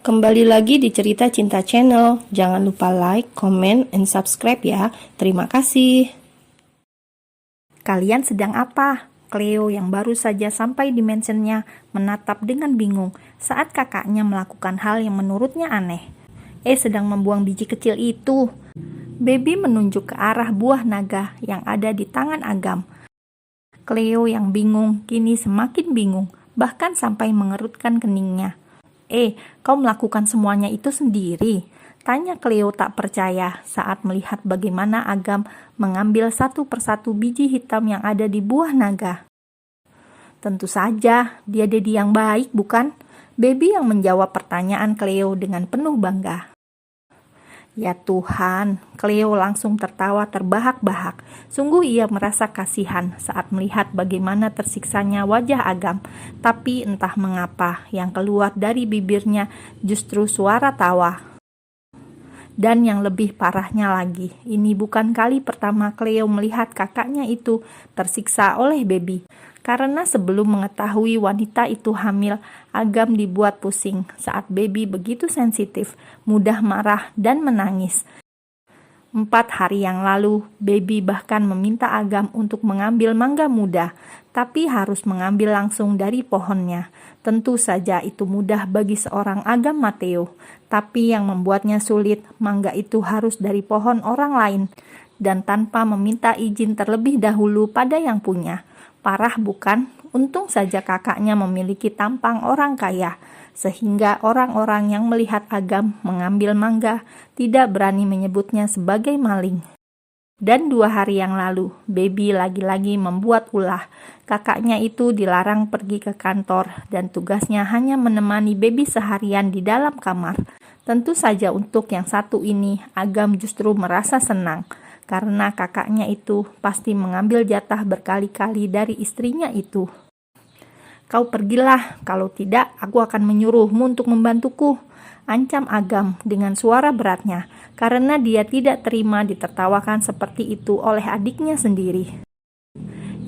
Kembali lagi di Cerita Cinta Channel. Jangan lupa like, comment, and subscribe ya. Terima kasih. Kalian sedang apa? Cleo yang baru saja sampai di mansionnya menatap dengan bingung saat kakaknya melakukan hal yang menurutnya aneh. Sedang membuang biji kecil itu. Baby menunjuk ke arah buah naga yang ada di tangan Agam. Cleo yang bingung kini semakin bingung, bahkan sampai mengerutkan keningnya. Kau melakukan semuanya itu sendiri? Tanya Cleo tak percaya saat melihat bagaimana Agam mengambil satu persatu biji hitam yang ada di buah naga. Tentu saja, dia Dedi yang baik, bukan? Baby yang menjawab pertanyaan Cleo dengan penuh bangga. Ya Tuhan, Cleo langsung tertawa terbahak-bahak. Sungguh ia merasa kasihan saat melihat bagaimana tersiksanya wajah Agam. Tapi entah mengapa yang keluar dari bibirnya justru suara tawa. Dan yang lebih parahnya lagi, ini bukan kali pertama Cleo melihat kakaknya itu tersiksa oleh Baby. Karena sebelum mengetahui wanita itu hamil, Agam dibuat pusing saat Baby begitu sensitif, mudah marah dan menangis. 4 hari yang lalu, Baby bahkan meminta Agam untuk mengambil mangga muda, tapi harus mengambil langsung dari pohonnya. Tentu saja itu mudah bagi seorang Agam Mateo, tapi yang membuatnya sulit, mangga itu harus dari pohon orang lain, dan tanpa meminta izin terlebih dahulu pada yang punya. Parah bukan? Untung saja kakaknya memiliki tampang orang kaya, sehingga orang-orang yang melihat Agam mengambil mangga tidak berani menyebutnya sebagai maling. Dan 2 hari yang lalu, Baby lagi-lagi membuat ulah. Kakaknya itu dilarang pergi ke kantor dan tugasnya hanya menemani Baby seharian di dalam kamar. Tentu saja untuk yang satu ini, Agam justru merasa senang. Karena kakaknya itu pasti mengambil jatah berkali-kali dari istrinya itu. Kau pergilah, kalau tidak aku akan menyuruhmu untuk membantuku, ancam Agam dengan suara beratnya, karena dia tidak terima ditertawakan seperti itu oleh adiknya sendiri.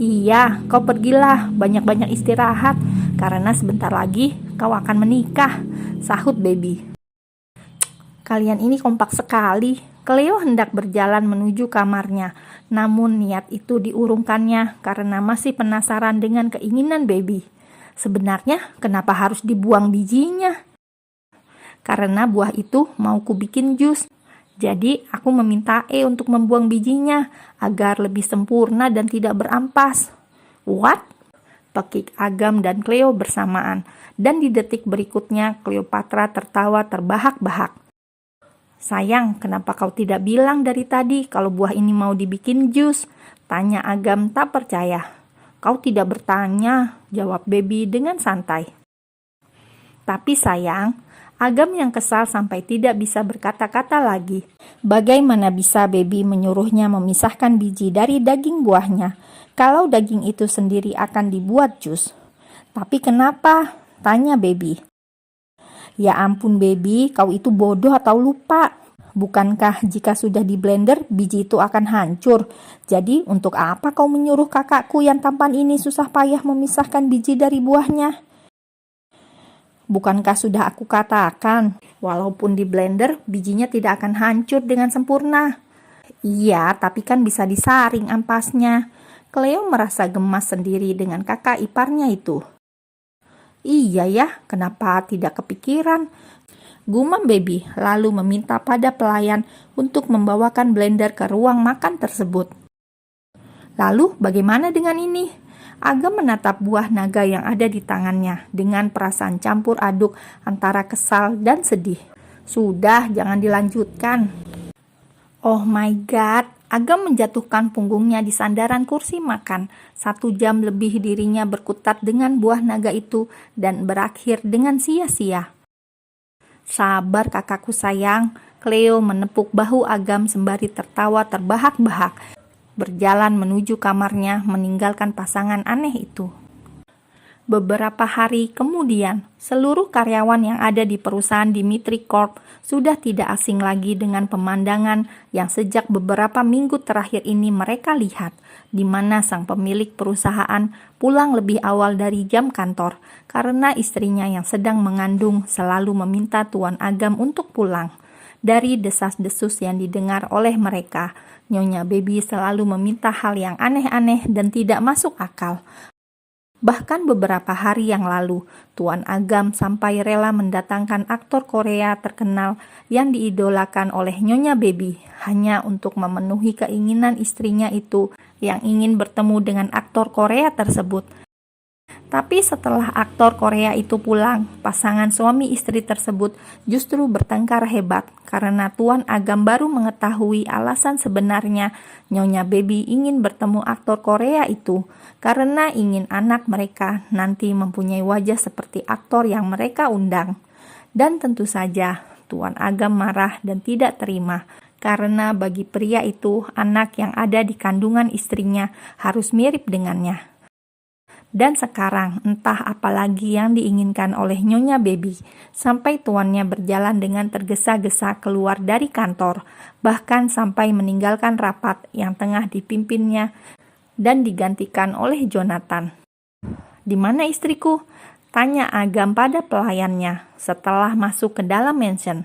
Iya, kau pergilah, banyak-banyak istirahat, karena sebentar lagi kau akan menikah, sahut Baby. Kalian ini kompak sekali. Cleo hendak berjalan menuju kamarnya, namun niat itu diurungkannya karena masih penasaran dengan keinginan Baby. Sebenarnya kenapa harus dibuang bijinya? Karena buah itu mau ku bikin jus. Jadi aku meminta untuk membuang bijinya agar lebih sempurna dan tidak berampas. What? Pekik Agam dan Cleo bersamaan, dan di detik berikutnya Cleopatra tertawa terbahak-bahak. Sayang, kenapa kau tidak bilang dari tadi kalau buah ini mau dibikin jus? Tanya Agam tak percaya. Kau tidak bertanya, jawab Baby dengan santai. Tapi sayang, Agam yang kesal sampai tidak bisa berkata-kata lagi. Bagaimana bisa Baby menyuruhnya memisahkan biji dari daging buahnya, kalau daging itu sendiri akan dibuat jus? Tapi kenapa? Tanya Baby. Ya ampun Baby, kau itu bodoh atau lupa? Bukankah jika sudah di blender, biji itu akan hancur? Jadi untuk apa kau menyuruh kakakku yang tampan ini susah payah memisahkan biji dari buahnya? Bukankah sudah aku katakan, walaupun di blender, bijinya tidak akan hancur dengan sempurna? Iya, tapi kan bisa disaring ampasnya. Cleo merasa gemas sendiri dengan kakak iparnya itu. Iya ya, kenapa tidak kepikiran? Gumam Baby lalu meminta pada pelayan untuk membawakan blender ke ruang makan tersebut. Lalu bagaimana dengan ini? Agam menatap buah naga yang ada di tangannya dengan perasaan campur aduk antara kesal dan sedih. Sudah, jangan dilanjutkan. Oh my god, Agam menjatuhkan punggungnya di sandaran kursi makan. 1 jam lebih dirinya berkutat dengan buah naga itu dan berakhir dengan sia-sia. Sabar kakakku sayang, Cleo menepuk bahu Agam sembari tertawa terbahak-bahak, berjalan menuju kamarnya meninggalkan pasangan aneh itu. Beberapa hari kemudian, seluruh karyawan yang ada di perusahaan Dimitri Corp sudah tidak asing lagi dengan pemandangan yang sejak beberapa minggu terakhir ini mereka lihat, di mana sang pemilik perusahaan pulang lebih awal dari jam kantor karena istrinya yang sedang mengandung selalu meminta Tuan Agam untuk pulang. Dari desas-desus yang didengar oleh mereka, Nyonya Baby selalu meminta hal yang aneh-aneh dan tidak masuk akal. Bahkan beberapa hari yang lalu, Tuan Agam sampai rela mendatangkan aktor Korea terkenal yang diidolakan oleh Nyonya Baby hanya untuk memenuhi keinginan istrinya itu yang ingin bertemu dengan aktor Korea tersebut. Tapi setelah aktor Korea itu pulang, pasangan suami istri tersebut justru bertengkar hebat karena Tuan Agam baru mengetahui alasan sebenarnya Nyonya Baby ingin bertemu aktor Korea itu karena ingin anak mereka nanti mempunyai wajah seperti aktor yang mereka undang. Dan tentu saja Tuan Agam marah dan tidak terima karena bagi pria itu anak yang ada di kandungan istrinya harus mirip dengannya. Dan sekarang entah apa lagi yang diinginkan oleh Nyonya Baby, sampai tuannya berjalan dengan tergesa-gesa keluar dari kantor, bahkan sampai meninggalkan rapat yang tengah dipimpinnya dan digantikan oleh Jonathan. "Di mana istriku?" tanya Agam pada pelayannya setelah masuk ke dalam mansion.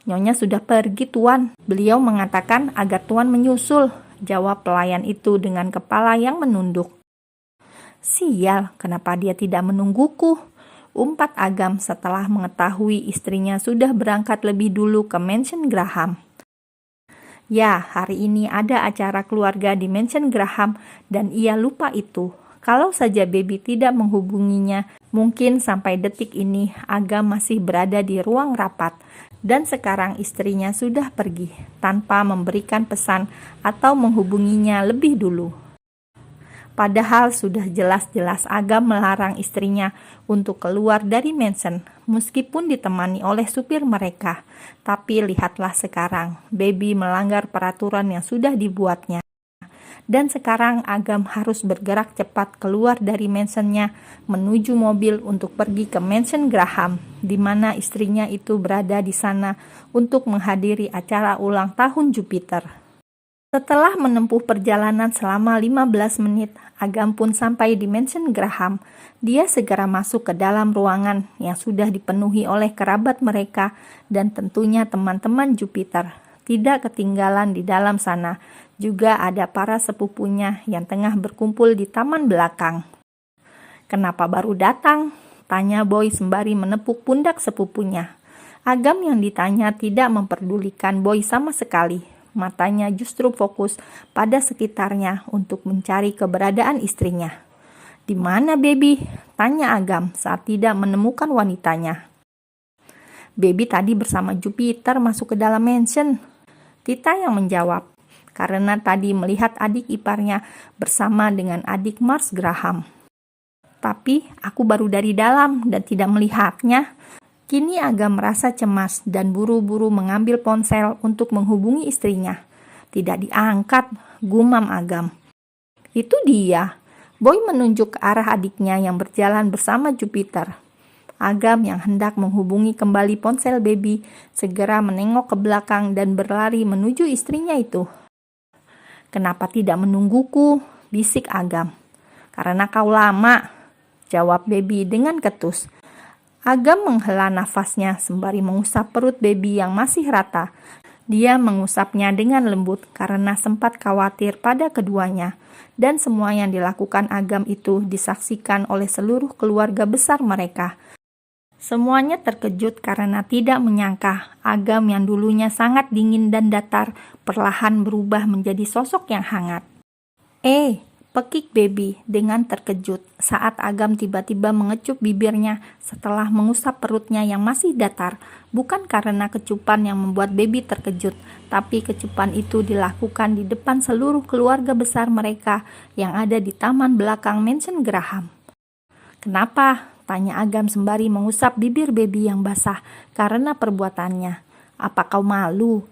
"Nyonya sudah pergi, Tuan. Beliau mengatakan agar Tuan menyusul," jawab pelayan itu dengan kepala yang menunduk. "Sial, kenapa dia tidak menungguku?" umpat Agam setelah mengetahui istrinya sudah berangkat lebih dulu ke mansion Graham. Ya, hari ini ada acara keluarga di mansion Graham dan ia lupa itu. Kalau saja Baby tidak menghubunginya, mungkin sampai detik ini Agam masih berada di ruang rapat. Dan sekarang istrinya sudah pergi tanpa memberikan pesan atau menghubunginya lebih dulu. Padahal sudah jelas-jelas Agam melarang istrinya untuk keluar dari mansion, meskipun ditemani oleh supir mereka. Tapi lihatlah sekarang, Baby melanggar peraturan yang sudah dibuatnya. Dan sekarang Agam harus bergerak cepat keluar dari mansionnya menuju mobil untuk pergi ke mansion Graham, di mana istrinya itu berada di sana untuk menghadiri acara ulang tahun Jupiter. Setelah menempuh perjalanan selama 15 menit, Agam pun sampai di mansion Graham. Dia segera masuk ke dalam ruangan yang sudah dipenuhi oleh kerabat mereka dan tentunya teman-teman Jupiter. Tidak ketinggalan di dalam sana, juga ada para sepupunya yang tengah berkumpul di taman belakang. "Kenapa baru datang?" tanya Boy sembari menepuk pundak sepupunya. Agam yang ditanya tidak memperdulikan Boy sama sekali. Matanya justru fokus pada sekitarnya untuk mencari keberadaan istrinya. "Di mana Baby?" tanya Agam saat tidak menemukan wanitanya. "Baby tadi bersama Jupiter masuk ke dalam mansion," Tita yang menjawab, karena tadi melihat adik iparnya bersama dengan adik Mars Graham. "Tapi aku baru dari dalam dan tidak melihatnya." Kini Agam merasa cemas dan buru-buru mengambil ponsel untuk menghubungi istrinya. "Tidak diangkat," gumam Agam. "Itu dia." Boy menunjuk ke arah adiknya yang berjalan bersama Jupiter. Agam yang hendak menghubungi kembali ponsel Baby segera menengok ke belakang dan berlari menuju istrinya itu. "Kenapa tidak menungguku?" bisik Agam. "Karena kau lama," jawab Baby dengan ketus. Agam menghela nafasnya sembari mengusap perut Baby yang masih rata. Dia mengusapnya dengan lembut karena sempat khawatir pada keduanya. Dan semua yang dilakukan Agam itu disaksikan oleh seluruh keluarga besar mereka. Semuanya terkejut karena tidak menyangka Agam yang dulunya sangat dingin dan datar perlahan berubah menjadi sosok yang hangat. Pekik Baby dengan terkejut saat Agam tiba-tiba mengecup bibirnya setelah mengusap perutnya yang masih datar. Bukan karena kecupan yang membuat Baby terkejut, tapi kecupan itu dilakukan di depan seluruh keluarga besar mereka yang ada di taman belakang mansion Graham. "Kenapa?" tanya Agam sembari mengusap bibir Baby yang basah karena perbuatannya. "Apa kau malu?"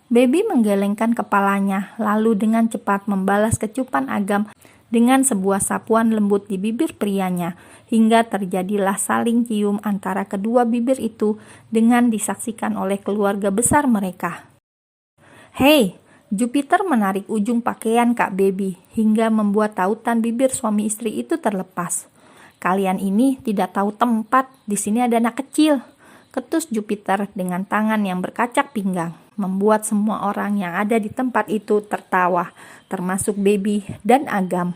Baby menggelengkan kepalanya, lalu dengan cepat membalas kecupan Agam dengan sebuah sapuan lembut di bibir prianya, hingga terjadilah saling cium antara kedua bibir itu dengan disaksikan oleh keluarga besar mereka. Hei, Jupiter menarik ujung pakaian Kak Baby hingga membuat tautan bibir suami istri itu terlepas. Kalian ini tidak tahu tempat, di sini ada anak kecil. Ketus Jupiter dengan tangan yang berkacak pinggang, membuat semua orang yang ada di tempat itu tertawa, termasuk Baby dan Agam.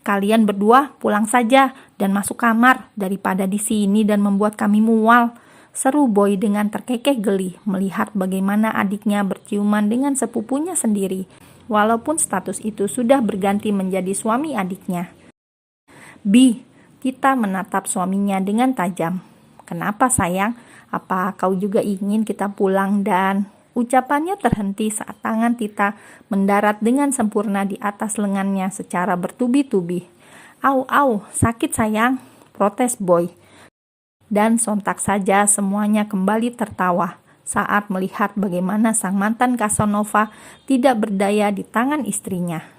Kalian berdua pulang saja dan masuk kamar daripada di sini dan membuat kami mual, seru Boy dengan terkekeh geli melihat bagaimana adiknya berciuman dengan sepupunya sendiri, walaupun status itu sudah berganti menjadi suami adiknya. Bi, kita menatap suaminya dengan tajam. Kenapa sayang? Apa kau juga ingin kita pulang? Dan ucapannya terhenti saat tangan Tita mendarat dengan sempurna di atas lengannya secara bertubi-tubi. Au, sakit sayang, protes Boy. Dan sontak saja semuanya kembali tertawa saat melihat bagaimana sang mantan Casanova tidak berdaya di tangan istrinya.